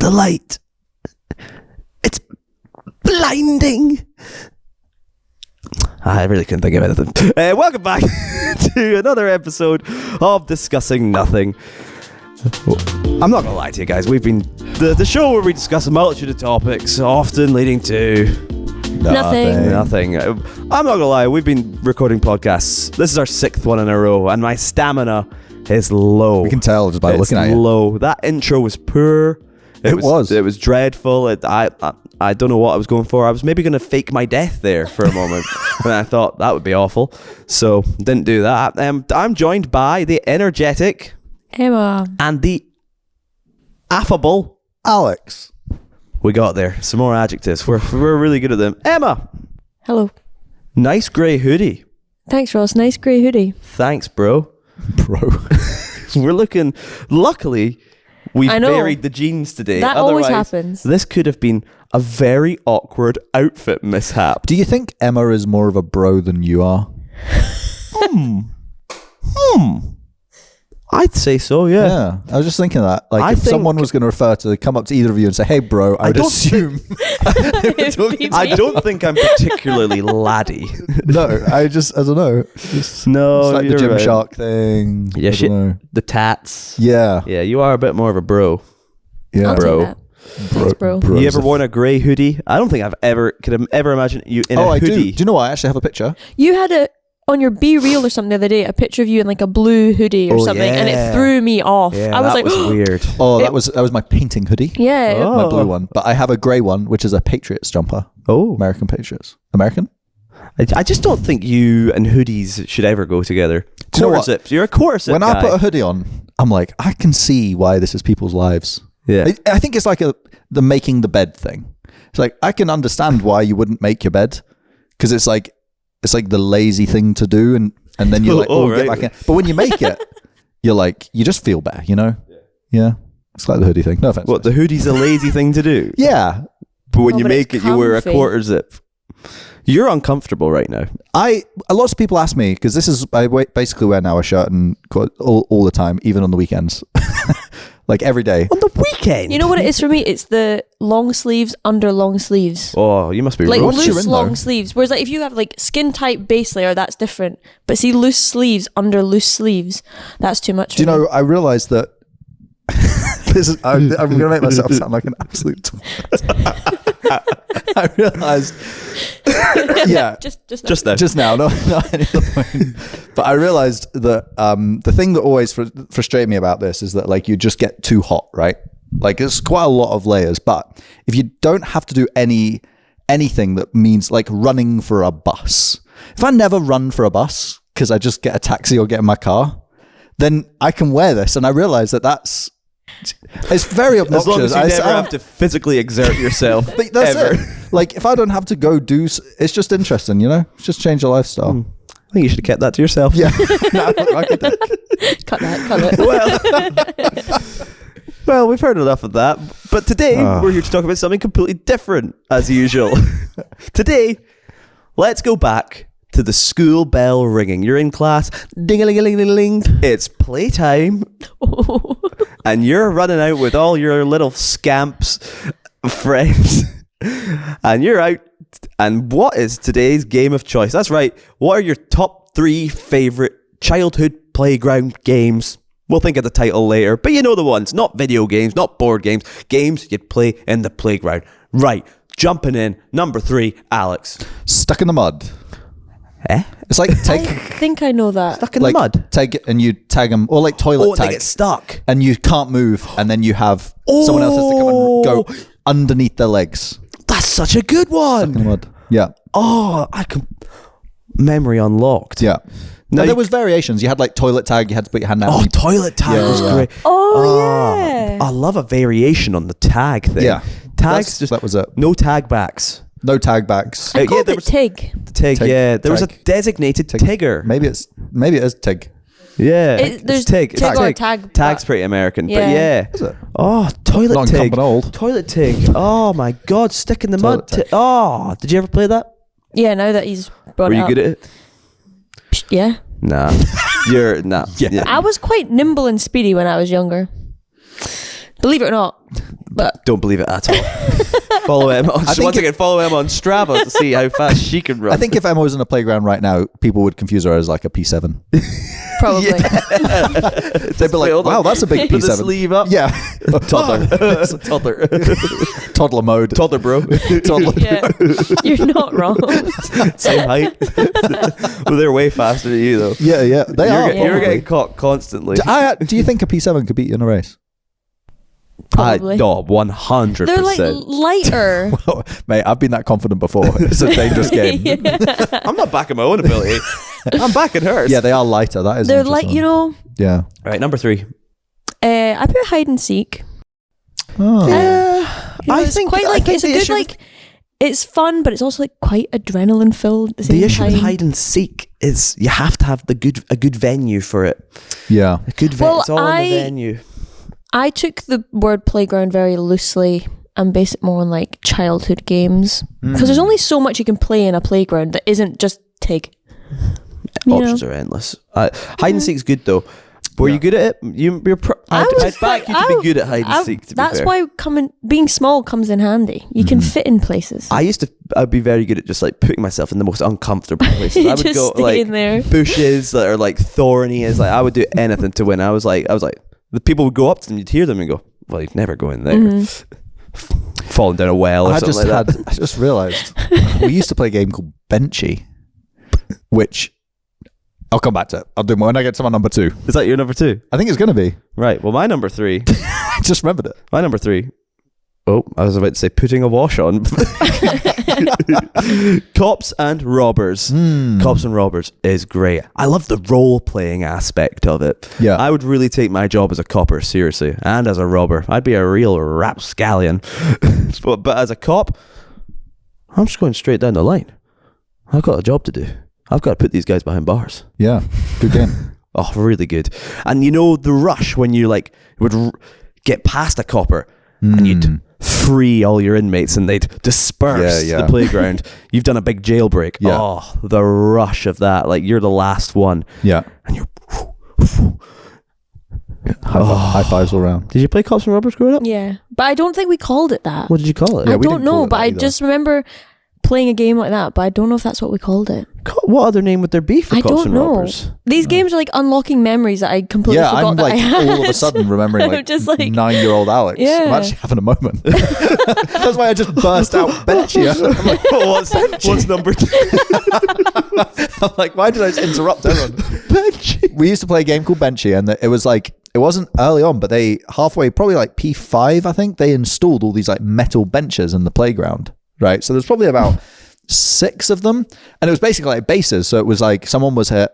The light. It's blinding. I really couldn't think of anything. Welcome back to another episode of Discussing Nothing. I'm not going to lie to you guys. We've been... The show where we discuss a multitude of topics, often leading to... Nothing. I'm not going to lie. We've been recording podcasts. This is our 6th one in a row, and my stamina is low. We can tell just by looking at you. Low. That intro was poor. It was dreadful. I don't know what I was going for. I was maybe going to fake my death there for a moment. And I thought that would be awful. So, didn't do that. I'm joined by the energetic... Emma. And the affable... Alex. We got there. Some more adjectives. We're really good at them. Emma. Hello. Nice grey hoodie. Thanks, Ross. Nice grey hoodie. Thanks, bro. We're looking... Luckily... We've buried the jeans today. That always happens. This could have been a very awkward outfit mishap. Do you think Emma is more of a bro than you are? I'd say so, yeah. Yeah, I was just thinking that. Like, if someone was going to come up to either of you and say, "Hey, bro," I would assume. I don't think I'm particularly laddie. No, I don't know. No, it's like the you're right. Gymshark thing. Yeah, the tats. Yeah. Yeah, you are a bit more of a bro. Yeah, I'll bro. take that. Thanks, bro. You ever worn a grey hoodie? I don't think could have ever imagined you in a hoodie. I do. Do you know what? I actually have a picture. You had on your Be Real or something the other day, a picture of you in like a blue hoodie or something, and it threw me off. Yeah, I was that was weird. Oh, that was my painting hoodie. Yeah. My blue one. But I have a grey one, which is a Patriots jumper. Oh. American Patriots. American? I just don't think you and hoodies should ever go together. Do you know what? Zips. You're a quarter zip When guy. I put a hoodie on, I'm like, I can see why this is people's lives. Yeah. I think it's like the making the bed thing. It's like, I can understand why you wouldn't make your bed, because it's like the lazy thing to do, and then you're like, right. get back in. But when you make it, you're like, you just feel better, you know? Yeah. It's like the hoodie thing. No offense. What, the hoodie's a lazy thing to do? Yeah. But when you but make it's it, you wear a comfy. quarter zip. You're uncomfortable right now. Lots of people ask me, because this is, I basically wear now a shirt and all the time, even on the weekends. Like every day. On the weekend? You know what it is for me? It's the long sleeves under long sleeves. Oh, you must be Like roasted. loose long sleeves. Whereas like if you have like skin tight base layer, that's different. But see, loose sleeves under loose sleeves, that's too much. Do you know, I realised that I'm going to make myself sound like an absolute I realised yeah, just now, not any other point. But I realised that the thing that always frustrated me about this is that like you just get too hot, right? Like it's quite a lot of layers, but if you don't have to do anything that means like running for a bus, if I never run for a bus because I just get a taxi or get in my car, then I can wear this, and I realise it's very obnoxious. As long as you never have to physically exert yourself. But that's ever. it. Like, if I don't have to go it's just interesting, you know? It's just change your lifestyle. I think you should have kept that to yourself. Yeah. No, I could do. cut it. Well, we've heard enough of that. But today, we're here to talk about something completely different, as usual. Today, let's go back to the school bell ringing. You're in class. Ding-a-ling-a-ling-a-ling. It's playtime. And you're running out with all your little scamps friends. And you're out. And what is today's game of choice? That's right. What are your top 3 favourite childhood playground games? We'll think of the title later. But you know the ones. Not video games, not board games. Games you'd play in the playground. Right. Jumping in. Number 3, Alex. Stuck in the mud. It's like I think I know that. Stuck in the mud. Tag, and you tag them, or like toilet tag. They get stuck. And you can't move, and then you have someone else has to come and go underneath their legs. That's such a good one. Stuck in the mud. Yeah. Oh, memory unlocked. Yeah. Now there was variations. You had like toilet tag. You had to put your hand out. Oh, toilet tag was great. Yeah. I love a variation on the tag thing. Yeah. Tags that was it. no tag backs. No tag backs. I called there it TIG. The TIG, yeah. There was a designated Tigger. Maybe it is TIG. Yeah. There's TIG. TIG or tag. Tag's pretty American, Yeah. but yeah. Is it? Oh, toilet Not TIG. incumbent old. Toilet TIG. Oh my God, stick in the mud. Toilet TIG. Oh, did you ever play that? Yeah, now that he's brought Were it you up. good at it? Yeah. Nah. You're nah. Yeah. I was quite nimble and speedy when I was younger. Believe it or not. But Don't believe it at all. Follow Emma on follow Emma on Strava to see how fast she can run. I think if Emma was in a playground right now, people would confuse her as like a P7. probably. They'd be like, wow, that's a big Put the P7. sleeve up. Yeah. Toddler. Toddler. Toddler mode. Toddler, bro. Toddler. Yeah, you're not wrong. Same height. Well, they're way faster than you, though. Yeah. They are. You're getting caught constantly. Do you think a P7 could beat you in a race? Probably. No, 100%. They're like lighter. Well, mate, I've been that confident before. It's a dangerous game. I'm not backing my own ability. I'm backing hers. Yeah, they are lighter. That is. They're like, Yeah. Right, number 3. I put hide and seek. Oh. It's a good like. It's fun, but it's also like quite adrenaline filled at the same The issue time. with hide and seek is you have to have a good venue for it. Yeah. A good venue. It's all in the venue. I took the word playground very loosely and based it more on like childhood games because there's only so much you can play in a playground that isn't just TIG. Options are endless. Hide and seek's good though. Were you good at it? I'd back you to be good at hide and seek. That's why being small comes in handy. You can fit in places. I'd be very good at just like putting myself in the most uncomfortable places. I would Just go stay like in there. bushes that are like thorny. Is like I would do anything to win. I was like the people would go up to them, you'd hear them and go, well, you'd never go in there. Falling down a well or something like that. I just realised we used to play a game called Benchy, which I'll come back to it. I'll do more when I get to my number 2. Is that your number 2? I think it's going to be. Right. Well, my number 3. I just remembered it. My number 3. Oh, I was about to say putting a wash on. Cops and Robbers. Cops and Robbers is great. I love the role-playing aspect of it. Yeah. I would really take my job as a copper seriously, and as a robber. I'd be a real rapscallion. but as a cop, I'm just going straight down the line. I've got a job to do. I've got to put these guys behind bars. Yeah. Good game. Oh, really good. And you know the rush when you like would get past a copper and you'd free all your inmates and they'd disperse the playground. You've done a big jailbreak. Yeah. Oh, the rush of that. Like you're the last one. Yeah. And you're... High fives all around. Did you play Cops and Robbers growing up? Yeah. But I don't think we called it that. What did you call it? I we don't didn't call know, it but that I either. just remember playing a game like that, but I don't know if that's what we called it. What other name would there be for I Cops don't and know. Robbers? These games are like unlocking memories that I completely Yeah, forgot I'm that like I had. all of a sudden remembering I'm like, just like 9-year-old Alex. Yeah. I'm actually having a moment. That's why I just burst out Benchy. I'm like, What's number 2? I'm like, why did I just interrupt everyone? Benchy. We used to play a game called Benchy, and it was like, it wasn't early on, but they halfway, probably like P5, I think, they installed all these like metal benches in the playground, right? So there's probably about 6 of them, and it was basically like bases. So it was like someone was hit,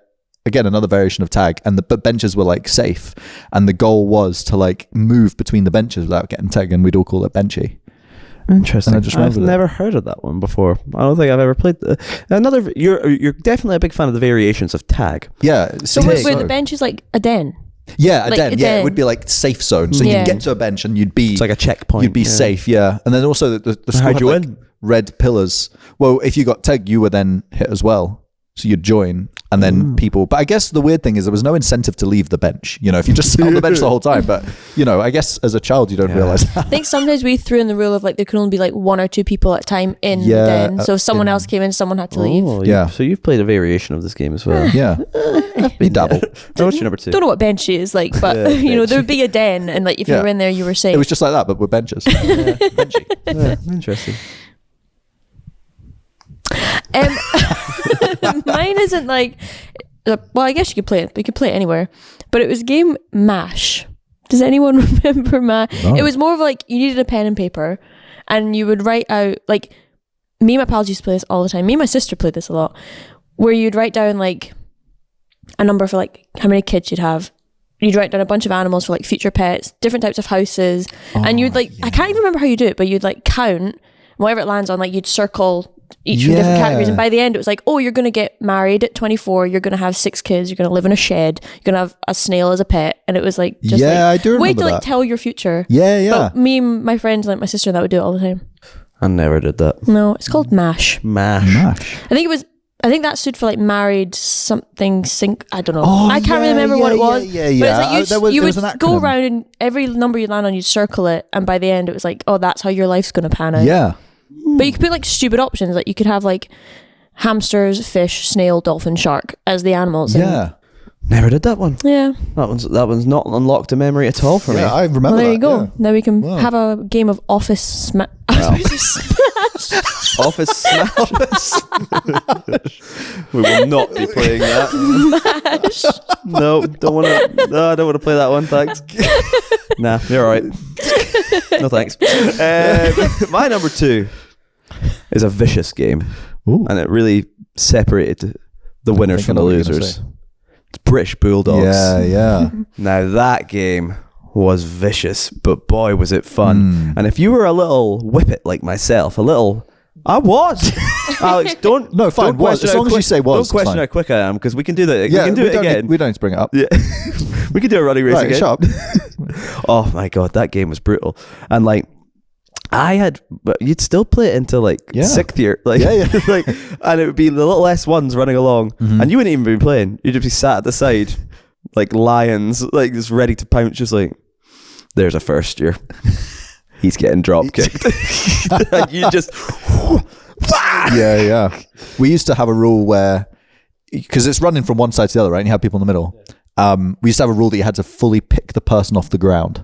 again, another variation of tag, and the benches were like safe, and the goal was to like move between the benches without getting tagged, and we'd all call it Benchy. Interesting. And I just I've remembered it. never heard of that one before. I don't think I've ever played you're definitely a big fan of the variations of tag. Yeah. So where the bench is like a den. Yeah, like den. a Yeah, it den. would be like safe zone. So Yeah. you'd get to a bench and you'd be... It's like a checkpoint. You'd be safe, yeah. And then also the school How'd had you like win? red pillars. Well, if you got tagged, you were then hit as well. So you'd join, and then people... But I guess the weird thing is there was no incentive to leave the bench. You know, if you just sit on the bench the whole time. But, you know, I guess as a child, you don't realize that. I think sometimes we threw in the rule of like there could only be like 1 or 2 people at a time in the Yeah, den. So if someone else came in, someone had to leave. Oh, Yeah. So you've played a variation of this game as well. Yeah. You dabble. So what's your number 2? Don't know what bench is like, but Yeah, you know, bench. there would be a den, and like if you Yeah. were in there, you were safe. It was just like that, but with benches. Benchy. Yeah, interesting. Mine isn't like, well, I guess you could play it. You could play it anywhere, but it was game MASH. Does anyone remember MASH? No. It was more of like you needed a pen and paper, and you would write out like. Me and my pals used to play this all the time. Me and my sister played this a lot, where you'd write down like a number for like how many kids you'd have. You'd write down a bunch of animals for like future pets, different types of houses, and you'd like I can't even remember how you do it, but you'd like count whatever it lands on. Like you'd circle each from different categories, and by the end it was like, oh, you're gonna get married at 24, you're gonna have 6 kids, you're gonna live in a shed, you're gonna have a snail as a pet, and it was like just Yeah, like, I do way remember to like that. tell your future. Yeah, yeah. But me and my friends, like my sister, and that would do it all the time. I never did that. No, it's called MASH. MASH. Mash. I think it was I think that stood for like married something sync. I don't know. Oh, I can't really remember what it was. Yeah. But it's like you There was would an go acronym. around and every number you land on, you'd circle it, and by the end, it was like, oh, that's how your life's going to pan out. Yeah. But you could put like stupid options. Like you could have like hamsters, fish, snail, dolphin, shark as the animals. and- Yeah. Never did that one. Yeah. That one's not unlocked a memory at all for me. Yeah, I remember Well, there that, you go. yeah. Now we can Wow. have a game of office smash. Office Smash. We will not be playing that. No, don't want to. No, I don't want to play that one. Thanks. Nah, you're all right. No thanks. My number 2 is a vicious game, Ooh. and it really separated the winners from I the know what you're gonna losers. say. It's British Bulldogs. Yeah. Now that game was vicious, but boy was it fun. And if you were a little whippet like myself, I was. Alex, don't. No, fine, Don't was. question As how long as you quick- say was, Don't it's question fine. how quick I am, because we can do that. Yeah, we can do it again. We don't need to bring it up. Yeah, we can do a running race Right, again. shut up. Oh my god, that game was brutal. And like, but you'd still play it into like Yeah. 6th year, like, Yeah. like, and it would be the little S1s running along, and you wouldn't even be playing. You'd just be sat at the side, like lions, like just ready to pounce. Just like, there's a first year. He's getting drop kicked. And you just. Yeah. We used to have a rule where, because it's running from one side to the other, right? And you have people in the middle. We used to have a rule that you had to fully pick the person off the ground.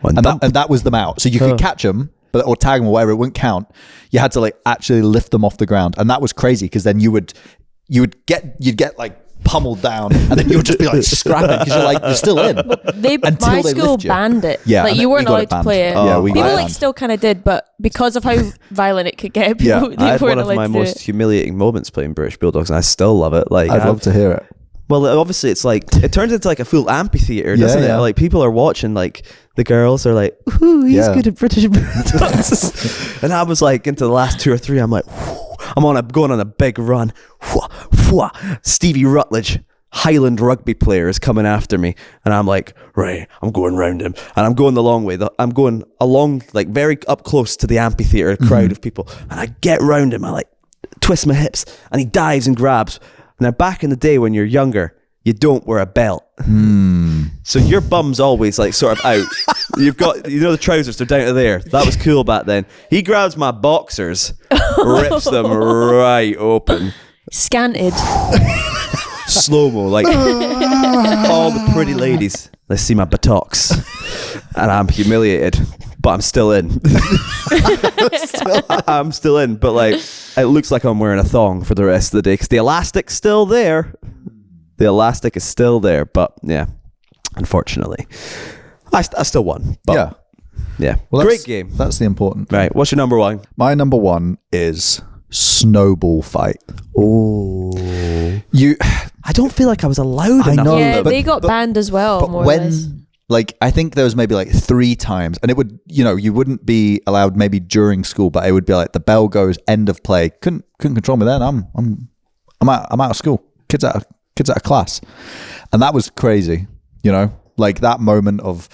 And that was them out. So you could catch them, or tag them or whatever, it wouldn't count. You had to like actually lift them off the ground. And that was crazy, because then you'd get like pummeled down, and then you would just be like scrapping, because you're still in. My school lift you. banned it. Yeah, Like and you weren't we got allowed it to banned. play it. Yeah, we got People it like banned. still kind of did, but because of how violent it could get, Yeah. people, they I had weren't one of allowed my to do most it. humiliating moments playing British Bulldogs, and I still love it. Like, I'd love to hear it. Well, obviously, it's like it turns into like a full amphitheater, Yeah, doesn't yeah. it? Like people are watching, like the girls are like, "Ooh, he's Yeah. good at British Bulldogs," and I was like, into the last 2 or 3, I'm like, going on a big run. Stevie Rutledge, Highland rugby player, is coming after me, and I'm like, right, I'm going round him, and I'm going the long way. I'm going along, like very up close to the amphitheater crowd of people, and I get round him. I like twist my hips, and he dives and grabs. Now, back in the day when you're younger, you don't wear a belt. So your bum's always like sort of out. You've got, the trousers, they're down to there. That was cool back then. He grabs my boxers, rips them right open. Scanted. Slow-mo, like all the pretty ladies. They see my buttocks. And I'm humiliated. But I'm still in. I'm still in, but like it looks like I'm wearing a thong for the rest of the day, because the elastic's still there. The elastic is still there, but yeah, unfortunately, I still won. But yeah. Well, Great game. That's the important thing. Right, what's your number 1? My number 1 is snowball fight. Oh, I don't feel like I was allowed I enough. know. Yeah, but- they got banned as well. But more or less. when, like, I think there was maybe like 3 times, and it would, you wouldn't be allowed maybe during school, but it would be like the bell goes, end of play. Couldn't control me then. I'm out of school. Kids out of class, and that was crazy. Like that moment of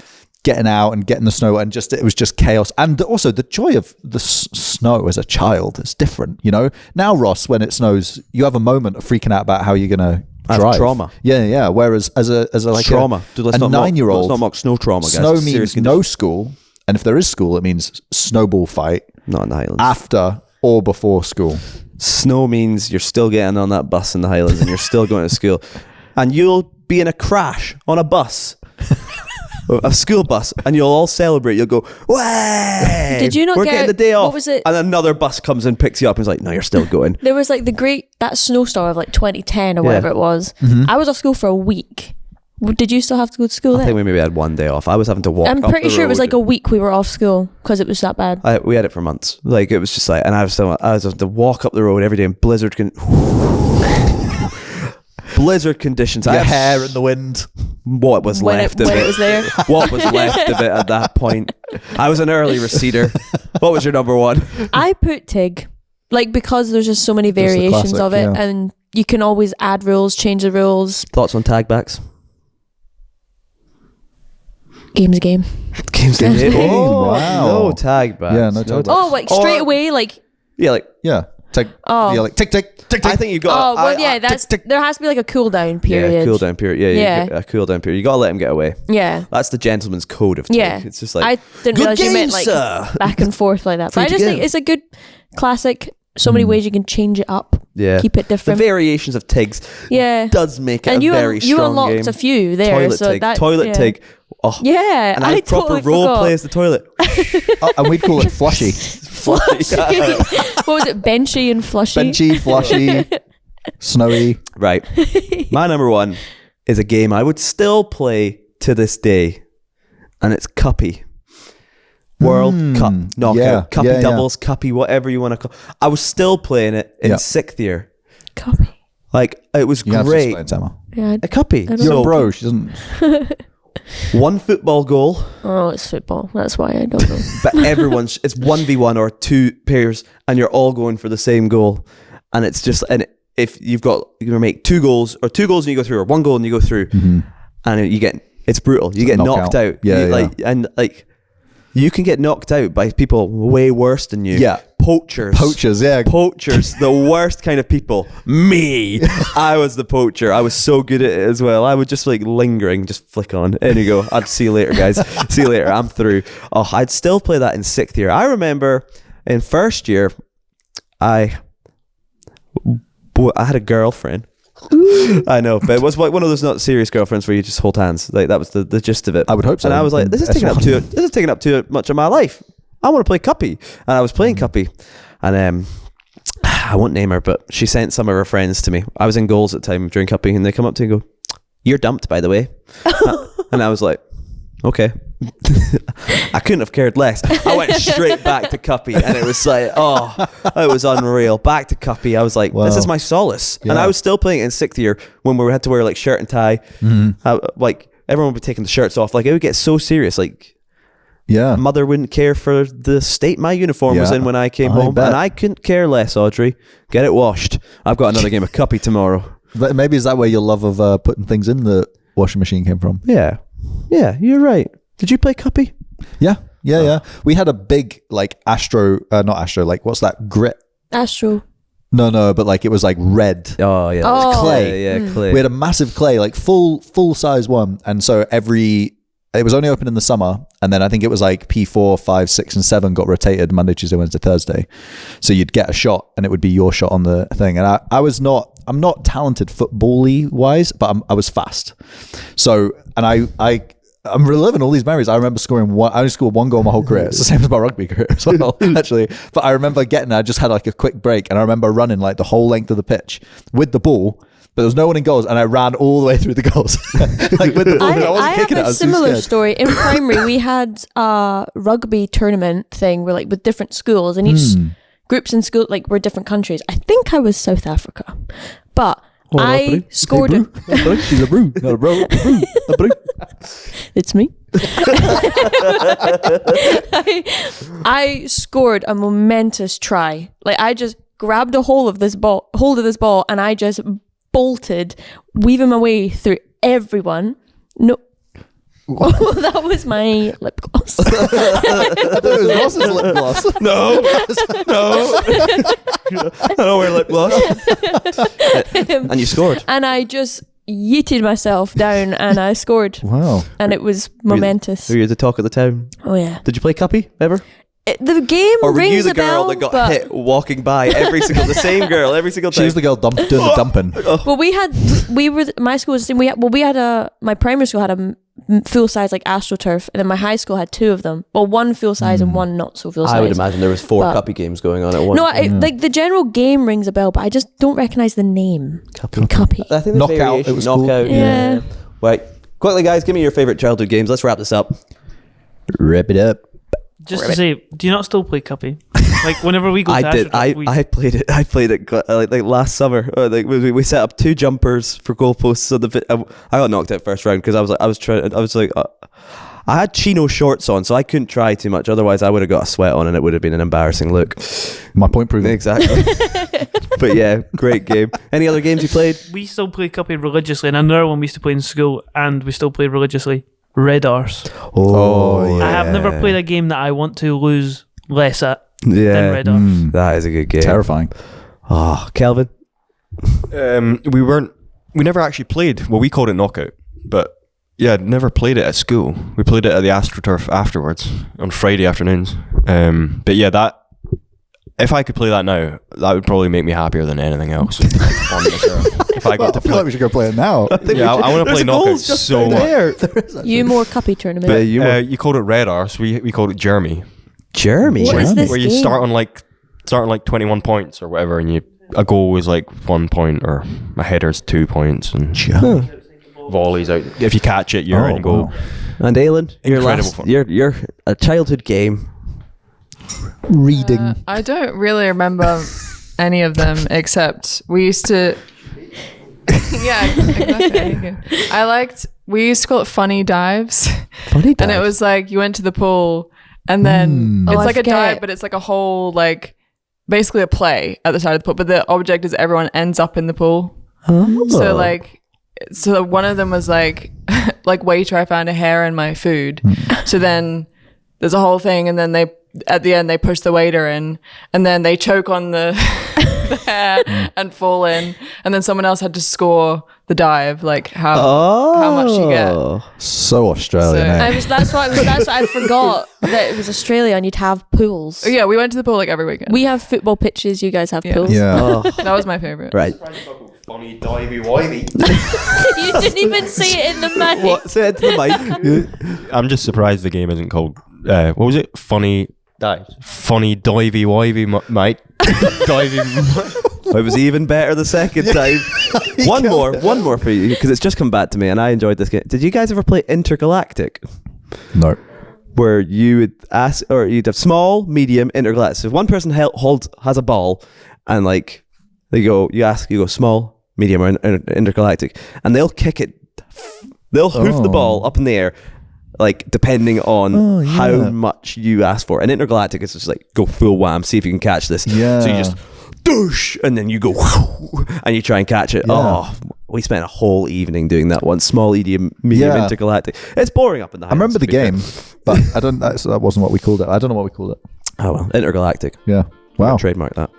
getting out and getting the snow, and it was just chaos. And also the joy of the snow as a child is different. Now, Ross, when it snows, you have a moment of freaking out about how you're gonna I drive. have trauma. Yeah. Whereas as a like Trauma. Dude, let's a not mock- 9-year-old, let's not mock snow trauma, guys. snow It's a serious means no school, and if there is school, it means snowball fight Not in the Highlands. after or before school. Snow means you're still getting on that bus in the Highlands and you're still going to school, and you'll be in a crash on a bus, a school bus, and you'll all celebrate. You'll go, "Way! Did you not We're get- getting the day what off." was it? And another bus comes and picks you up and is like, "No, you're still going." There was like that snowstorm of like 2010 or whatever it was. I was off school for a week. Did you still have to go to school I then? think we maybe had one day off. I was having to walk. I'm up pretty the sure it was road. like a week we were off school because it was that bad. We had it for months. Like it was just like, and I was having to walk up the road every day in blizzard conditions. Your hair in the wind. What was left of when it? it was there. What was left of it at that point? I was an early receder. What was your number 1? I put TIG, like because there's just so many the variations classic, of it, yeah. and you can always add rules, change the rules. Thoughts on tag backs? Game's a game. Games Games game. game. Oh, Wow. no tag backs. Yeah, no tag backs. Oh, like straight away, like Yeah, like Yeah. Tick. Oh. You're like tick tick tick tick. I think you got. There has to be like a cool down period. Yeah, cool down period. Yeah. A cool down period. You got to let him get away. Yeah. That's the gentleman's code of Tig. Yeah. It's just like, I didn't good realize you meant game, like sir. back and forth like that. Free But I to just think give. it's a good classic. So many ways you can change it up. Yeah. Keep it The different. variations of Tigs does make it and a very you strong unlocked game. a few there. Toilet so Tig. that, Toilet Tig. Oh. Yeah. And I had proper totally role forgot. play as the toilet. And we'd call it flushy. What was it? Benchy and flushy? Benchy, flushy, snowy. Right. My number one is a game I would still play to this day, and it's Cuppy. World Cup knockout, yeah, Cuppy doubles, Cuppy, whatever you want to call. I was still playing it in 6th year. Copy. Like, it was You have to great. explain, Emma. Yeah. A Cuppy. You're a bro. She doesn't. One football goal, Oh, it's football. That's why I don't know. but everyone's it's 1v1 or 2 pairs, and you're all going for the same goal, and it's just, and if you're gonna make 2 goals or 2 goals and you go through, or 1 goal and you go through, and you get, it's brutal. You get knocked out. You can get knocked out by people way worse than you. Yeah. Poachers, the worst kind of people. Me. I was the poacher. I was so good at it as well. I would just like lingering, just flick on. There you go. I'd see you later, guys. See you later. I'm through. Oh, I'd still play that in 6th year. I remember in 1st year, I had a girlfriend. I know, but it was like one of those not serious girlfriends where you just hold hands. Like, that was the gist of it. I would hope so. And I was like, this is taking up too much of my life. I want to play Cuppy. And I was playing Cuppy, and I won't name her, but she sent some of her friends to me. I was in goals at the time during Cuppy, and they come up to me and go, "You're dumped, by the way." And I was like, okay. I couldn't have cared less. I went straight back to Cuppy, and it was like, oh, it was unreal. Back to Cuppy. I was like, this is my solace. Yeah. And I was still playing it in 6th year when we had to wear like shirt and tie. Like, everyone would be taking the shirts off. Like, it would get so serious. Like, Yeah. mother wouldn't care for the state my uniform was in when I came home, bet. and I couldn't care less. Audrey, get it washed. I've got another game of Cuppy tomorrow. But maybe is that where your love of putting things in the washing machine came from? Yeah, you're right. Did you play Cuppy? Yeah. We had a big like not Astro, like what's that, grit? Astro. No, but like it was like red. Oh yeah, Oh. Clay. Yeah, clay. We had a massive clay, like full size one, and so it was only open in the summer, and then I think it was like P4, 5, 6, and 7 got rotated Monday, Tuesday, Wednesday, Thursday. So you'd get a shot, and it would be your shot on the thing. And I'm not talented football-y wise, but I was fast. So, and I'm reliving all these memories. I remember I only scored 1 goal my whole career. It's the same as my rugby career as well, actually. But I remember I just had like a quick break, and I remember running like the whole length of the pitch with the ball. But there was no one in goals, and I ran all the way through the goals. Like with the ball. I wasn't kicking it. I have a was too similar scared. story. In primary, we had a rugby tournament thing where, like, with different schools, and each groups in school, like, were different countries. I think I was South Africa, but I scored. She's a brew, not a bro. A brew. It's me. I scored a momentous try. Like, I just grabbed a hold of this ball, and I just bolted, weaving my way through everyone. No. Oh, that was my lip gloss. I thought it was Ross's lip gloss. No. I don't wear lip gloss. And you scored. And I just yeeted myself down, and I scored. Wow. And it was momentous. Were you the talk of the town? Oh yeah. Did you play Cuppy ever? The game Or were rings you the a bell, girl that got but- hit walking by the same girl every single time? She was the girl doing the dumping. Well, my school was the same. My primary school had a full size like AstroTurf, and then my high school had 2 of them. Well, one full size and one not so full size. I would imagine there was 4 But- Cuppy games going on at once. No, like the general game rings a bell, but I just don't recognize the name. Cuppy. I think there's Knockout, variation. it was cool. Knockout. Yeah. Right. Quickly, guys, give me your favorite childhood games. Let's wrap this up. Rip it up. Just to say, do you not still play Cuppy? Like whenever we go to I did. Astrodrop, I played it. I played it like last summer. Like we set up 2 jumpers for goalposts. So I got knocked out first round because I had chino shorts on, so I couldn't try too much. Otherwise, I would have got a sweat on, and it would have been an embarrassing look. My point proven. Exactly. But yeah, great game. Any other games you played? we still play Cuppy religiously, and another one we used to play in school, and we still play religiously. Red Arse. Oh, yeah. I have never played a game that I want to lose less at than Yeah, Red Arse. that is a good game. Terrifying. Oh, Kelvin. We never actually played. Well, we called it knockout, but yeah, never played it at school. We played it at the AstroTurf afterwards on Friday afternoons. But yeah, that if I could play that now, that would probably make me happier than anything else. On this earth. If I got to I feel play, like we should go play it now. yeah, I want to play knockout so much. You more cuppy tournament. But you called it Radar, so we called it Jeremy. Jeremy. What is this Where you game? start on like 21 points or whatever, and a goal is like 1 point, or a header's 2 points, and volleys out. If you catch it, you're in goal. Wow. And Aylin, Incredible fun. you're a childhood game. Reading. I don't really remember any of them except we used to. Yeah, exactly. We used to call it funny dives. Funny And it was like you went to the pool and then it's Oh, I like a forget. dive, but it's like a whole like basically a play at the side of the pool. But the object is everyone ends up in the pool. So one of them was like waiter, I found a hair in my food. So then there's a whole thing, and then at the end they push the waiter in, and then they choke on the hair and fall in, and then someone else had to score the dive, like how much you get. So Australian. So- eh? That's why I forgot that it was Australia and you'd have pools. Yeah, we went to the pool like every weekend. We have football pitches, you guys have pools. Yeah. That was my favorite. Right. Funny divey wivey. You didn't even say it in the mic. What? Say it to the mic. I'm just surprised the game isn't called. What was it? Funny dives. Funny divey wivey, mate. Divey. It was even better the second time. One more for you, because it's just come back to me, and I enjoyed this game. Did you guys ever play Intergalactic? No. Where you would ask, or you'd have small, medium, intergalactic. So if one person has a ball, and like you go small, medium, or intergalactic, and they'll kick it. They'll hoof the ball up in the air, like depending on how much you ask for. And intergalactic is just like go full wham, see if you can catch this. Yeah. So you just doosh, and then you go and you try and catch it. Yeah. Oh, we spent a whole evening doing that one. Small, medium, intergalactic. It's boring up in the I Highlands, remember the to be fair. game, but I don't. That wasn't what we called it. I don't know what we called it. Oh well, intergalactic. Yeah. Wow. Wow. Trademark that.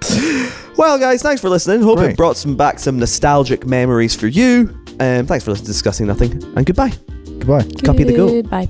Well, guys, thanks for listening. Hope Great. it brought back some nostalgic memories for you. Thanks for listening to Discussing Nothing, and goodbye. Goodbye. Copy the go. Goodbye.